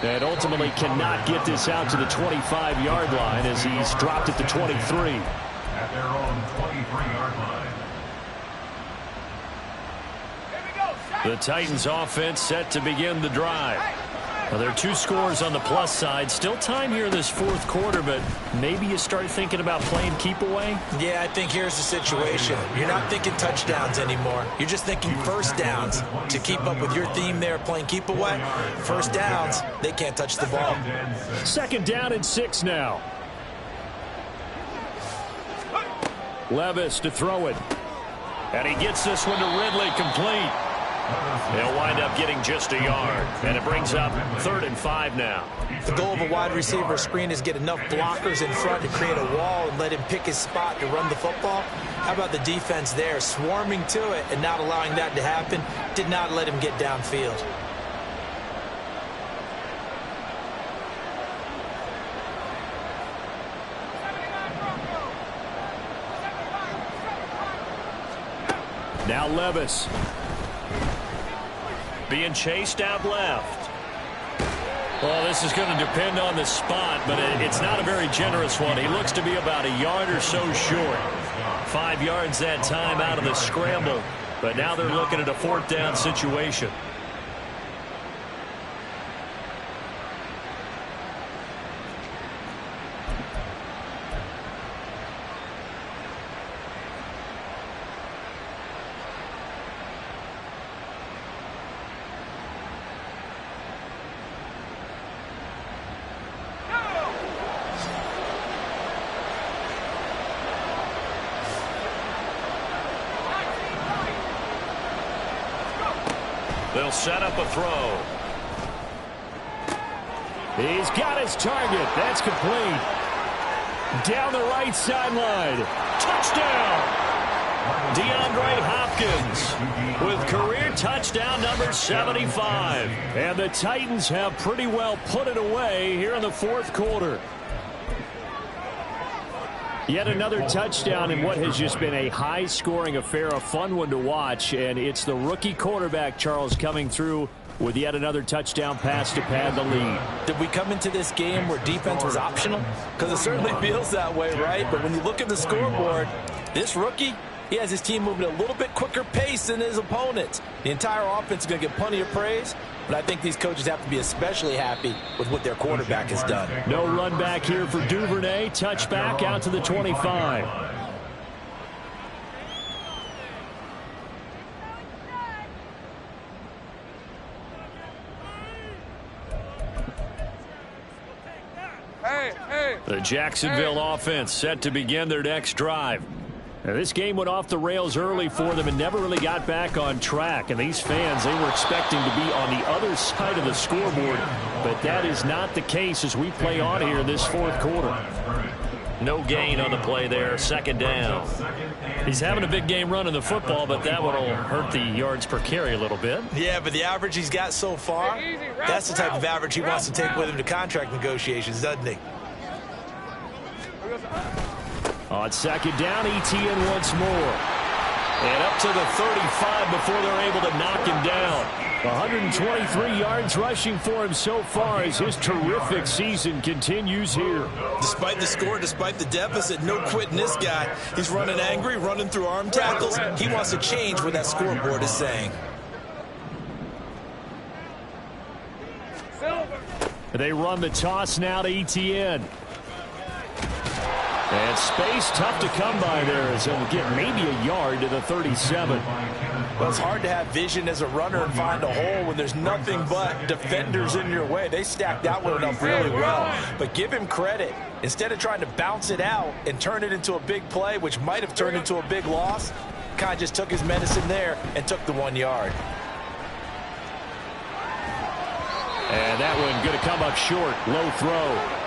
[SPEAKER 5] And ultimately cannot get this out to the 25-yard line as he's dropped at the 23.
[SPEAKER 4] At their own 23-yard line.
[SPEAKER 5] The Titans offense set to begin the drive. Well, there are 2 scores on the plus side. Still time here in this 4th quarter, but maybe you start thinking about playing keep away?
[SPEAKER 2] Yeah, I think here's the situation. You're not thinking touchdowns anymore. You're just thinking first downs. To keep up with your theme there, playing keep away, first downs, they can't touch the ball.
[SPEAKER 5] 2nd down and 6 now. Levis to throw it. And he gets this one to Ridley complete. They'll wind up getting just a yard, and it brings up 3rd and 5 now.
[SPEAKER 2] The goal of a wide receiver screen is get enough blockers in front to create a wall and let him pick his spot to run the football. How about the defense there, swarming to it and not allowing that to happen? Did not let him get downfield.
[SPEAKER 5] Now Levis. Being chased out left. Well, this is going to depend on the spot, but it's not a very generous one. He looks to be about a yard or so short. 5 yards that time out of the scramble, but now they're looking at a 4th down situation. They'll set up a throw.
[SPEAKER 1] He's got his target. That's complete. Down the right sideline. Touchdown. DeAndre Hopkins with career touchdown number 75. And the Titans have pretty well put it away here in the 4th quarter. Yet another touchdown in what has just been a high-scoring affair, a fun one to watch. And it's the rookie quarterback, Charles, coming through with yet another touchdown pass to pad the lead.
[SPEAKER 2] Did we come into this game where defense was optional? Because it certainly feels that way, right? But when you look at the scoreboard, this rookie, he has his team moving at a little bit quicker pace than his opponents. The entire offense is going to get plenty of praise, but I think these coaches have to be especially happy with what their quarterback has done.
[SPEAKER 1] No run back here for Duvernay. Touchback out to the 25.
[SPEAKER 5] The Jacksonville offense set to begin their next drive.
[SPEAKER 1] Now, this game went off the rails early for them and never really got back on track. And these fans, they were expecting to be on the other side of the scoreboard. But that is not the case as we play on here in this 4th quarter.
[SPEAKER 5] No gain on the play there. 2nd down. He's having a big game running the football, but that one will hurt the yards per carry a little bit.
[SPEAKER 2] Yeah, but the average he's got so far, that's the type of average he wants to take with him to contract negotiations, doesn't he?
[SPEAKER 1] On 2nd down, ETN once more.
[SPEAKER 5] And up to the 35 before they're able to knock him down.
[SPEAKER 1] 123 yards rushing for him so far as his terrific season continues here.
[SPEAKER 2] Despite the score, despite the deficit, no quitting this guy. He's running angry, running through arm tackles. He wants to change what that scoreboard is saying.
[SPEAKER 1] They run the toss now to ETN. And space tough to come by there as he'll get maybe a yard to the 37.
[SPEAKER 2] Well, it's hard to have vision as a runner and find a hole when there's nothing but defenders in your way. They stacked that one up really well. But give him credit. Instead of trying to bounce it out and turn it into a big play, which might have turned into a big loss, kind of just took his medicine there and took the 1 yard.
[SPEAKER 1] And that one going to come up short. Low throw.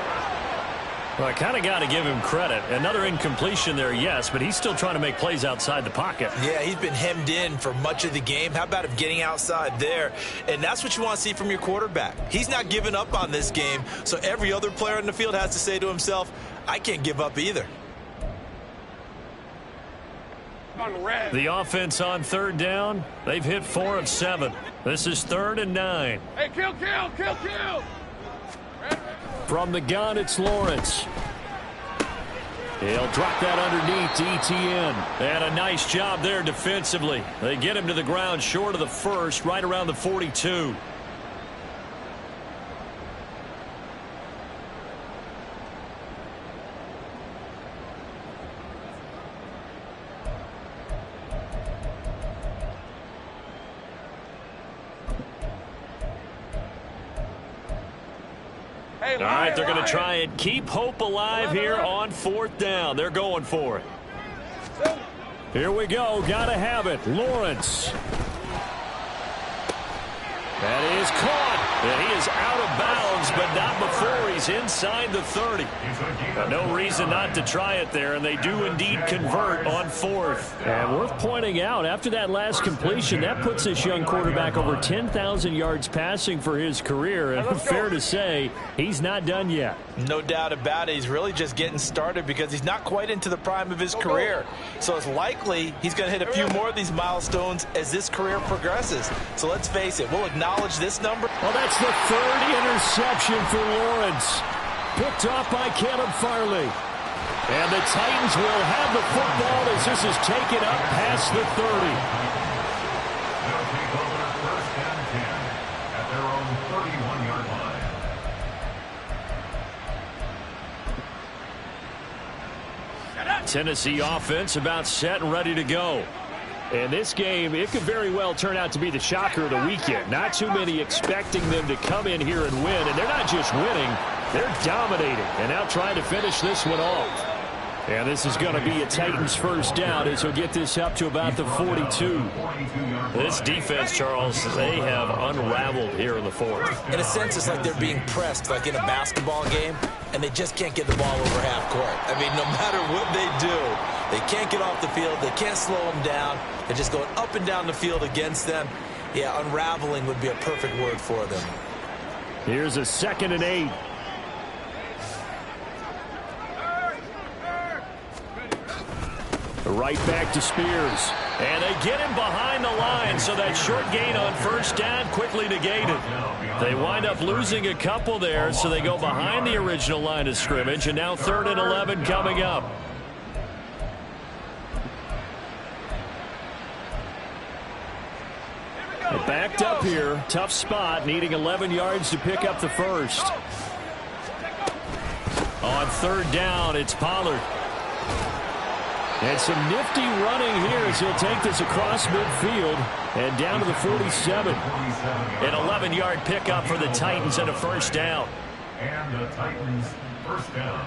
[SPEAKER 5] Well, I kind of got to give him credit. Another incompletion there, yes, but he's still trying to make plays outside the pocket.
[SPEAKER 2] Yeah, he's been hemmed in for much of the game. How about him getting outside there? And that's what you want to see from your quarterback. He's not giving up on this game, so every other player in the field has to say to himself, I can't give up either.
[SPEAKER 5] The offense on 3rd down, they've hit 4 of 7. This is 3rd and 9.
[SPEAKER 3] Hey, kill!
[SPEAKER 1] From the gun, it's Lawrence. He'll drop that underneath to ETN.
[SPEAKER 5] And a nice job there defensively. They get him to the ground short of the 1st, right around the 42. All right, they're going to try and keep hope alive here on 4th down. They're going for it.
[SPEAKER 1] Here we go. Got to have it. Lawrence. That is caught. And he is out of bounds, but not before he's inside the 30. No reason not to try it there, and they do indeed convert on 4th. And worth pointing out, after that last completion, that puts this young quarterback over 10,000 yards passing for his career. And fair to say, he's not done yet.
[SPEAKER 2] No doubt about it. He's really just getting started because he's not quite into the prime of his career. So it's likely he's going to hit a few more of these milestones as this career progresses. So let's face it, we'll acknowledge this number.
[SPEAKER 1] Well, that's the 3rd interception for Lawrence. Picked off by Caleb Farley. And the Titans will have the football as this is taken up past the 30.
[SPEAKER 4] They'll take over 1st and 10 at their own 31-yard line.
[SPEAKER 1] Tennessee offense about set and ready to go. And this game, it could very well turn out to be the shocker of the weekend. Not too many expecting them to come in here and win. And they're not just winning, they're dominating. And now trying to finish this one off. And this is going to be a Titans first down as he'll get this up to about the 42.
[SPEAKER 5] This defense, Charles, they have unraveled here in the 4th.
[SPEAKER 2] In a sense, it's like they're being pressed like in a basketball game, and they just can't get the ball over half court. I mean, no matter what they do, they can't get off the field. They can't slow them down. They're just going up and down the field against them. Yeah, unraveling would be a perfect word for them.
[SPEAKER 1] Here's a 2nd and 8. Right back to Spears.
[SPEAKER 5] And they get him behind the line, so that short gain on 1st down quickly negated.
[SPEAKER 1] They wind up losing a couple there, so they go behind the original line of scrimmage, and now 3rd and 11 coming up. Backed up here. Tough spot, needing 11 yards to pick up the 1st. On 3rd down, it's Pollard. And some nifty running here as he'll take this across midfield and down to the 47.
[SPEAKER 5] An 11-yard pickup for the Titans and a 1st down.
[SPEAKER 4] And the Titans 1st down.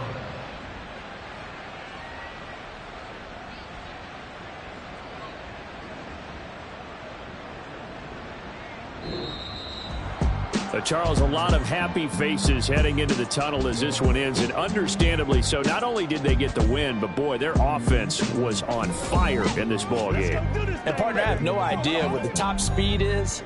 [SPEAKER 1] Charles, a lot of happy faces heading into the tunnel as this one ends, and understandably so. Not only did they get the win, but boy, their offense was on fire in this ball game.
[SPEAKER 2] And partner, I have no idea what the top speed is.